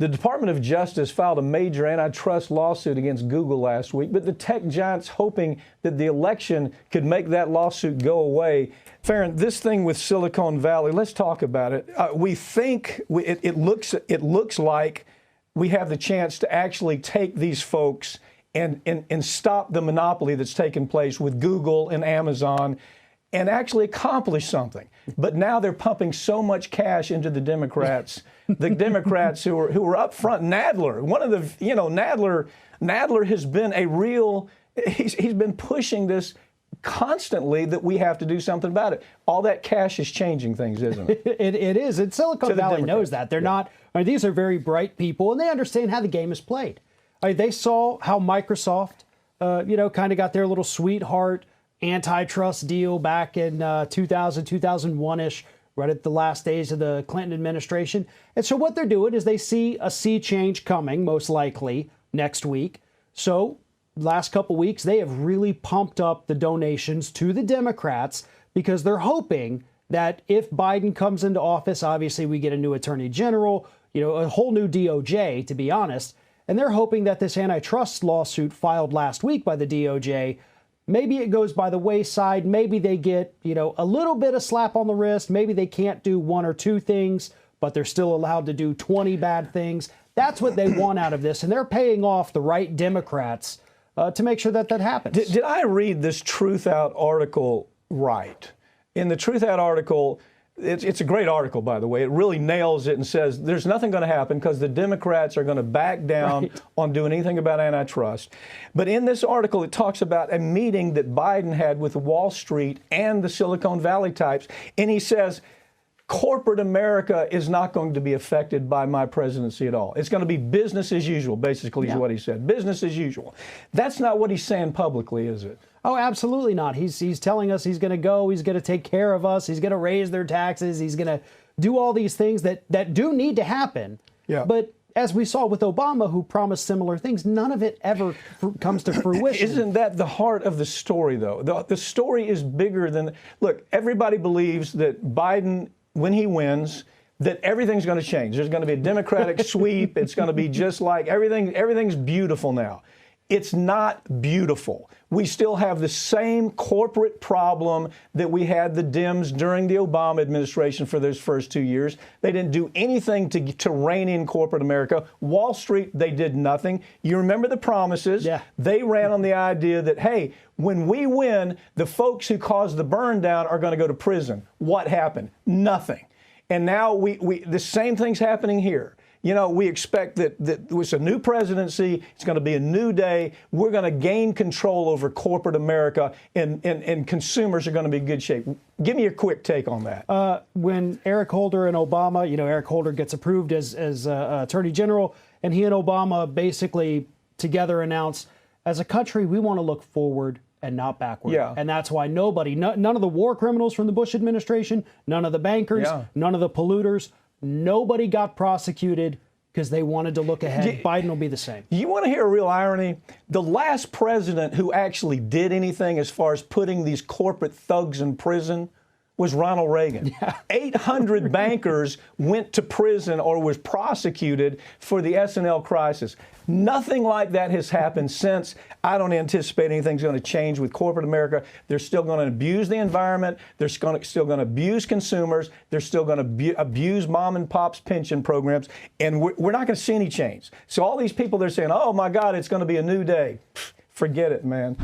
The Department of Justice filed a major antitrust lawsuit against Google last week, but the tech giant's hoping that the election could make that lawsuit go away. Farron, this thing with Silicon Valley, let's talk about it. We think it looks like we have the chance to actually take these folks and stop the monopoly that's taken place with Google and Amazon and actually accomplish something. But now they're pumping so much cash into the Democrats, who are up front. Nadler, Nadler has been a real, he's been pushing this constantly that we have to do something about it. All that cash is changing things, isn't it? It is. And Silicon Valley knows that. They're not, these are very bright people, and they understand how the game is played. They saw how Microsoft, kind of got their little sweetheart antitrust deal back in 2001-ish, right at the last days of the Clinton administration. And so what they're doing is they see a sea change coming, most likely, next week. So last couple weeks, they have really pumped up the donations to the Democrats because they're hoping that if Biden comes into office, obviously we get a new attorney general, a whole new DOJ, to be honest. And they're hoping that this antitrust lawsuit filed last week by the DOJ, maybe it goes by the wayside. Maybe they get, a little bit of slap on the wrist. Maybe they can't do one or two things, but they're still allowed to do 20 bad things. That's what they want out of this. And they're paying off the right Democrats to make sure that happens. Did I read this Truth Out article right? In the Truth Out article, it's a great article, by the way. It really nails it and says there's nothing going to happen because the Democrats are going to back down on doing anything about antitrust. But in this article, it talks about a meeting that Biden had with Wall Street and the Silicon Valley types. And he says, corporate America is not going to be affected by my presidency at all. It's going to be business as usual, basically, is what he said. Business as usual. That's not what he's saying publicly, is it? Oh, absolutely not. He's telling us he's going to take care of us. He's going to raise their taxes. He's going to do all these things that do need to happen. Yeah. But as we saw with Obama, who promised similar things, none of it ever comes to fruition. Isn't that the heart of the story, though? The story is bigger than... Look, everybody believes that Biden, when he wins, that everything's going to change. There's going to be a Democratic sweep. It's going to be just like everything's beautiful now. It's not beautiful. We still have the same corporate problem that we had the Dems during the Obama administration for those first 2 years. They didn't do anything to rein in corporate America. Wall Street, they did nothing. You remember the promises. Yeah. They ran on the idea that, hey, when we win, the folks who caused the burn down are going to go to prison. What happened? Nothing. And now the same thing's happening here. We expect that it's a new presidency. It's going to be a new day. We're going to gain control over corporate America, and consumers are going to be in good shape. Give me a quick take on that. When Eric Holder and Obama, Eric Holder gets approved as Attorney General, and he and Obama basically together announced, as a country, we want to look forward and not backward. Yeah. And that's why none of the war criminals from the Bush administration, none of the bankers, none of the polluters, nobody got prosecuted because they wanted to look ahead. Biden will be the same. You want to hear a real irony? The last president who actually did anything as far as putting these corporate thugs in prison was Ronald Reagan. Yeah. 800 bankers went to prison or was prosecuted for the S&L crisis. Nothing like that has happened since. I don't anticipate anything's going to change with corporate America. They're still going to abuse the environment. They're still going to abuse consumers. They're still going to abuse mom and pop's pension programs. And we're not going to see any change. So all these people, they're saying, oh, my God, it's going to be a new day. Forget it, man.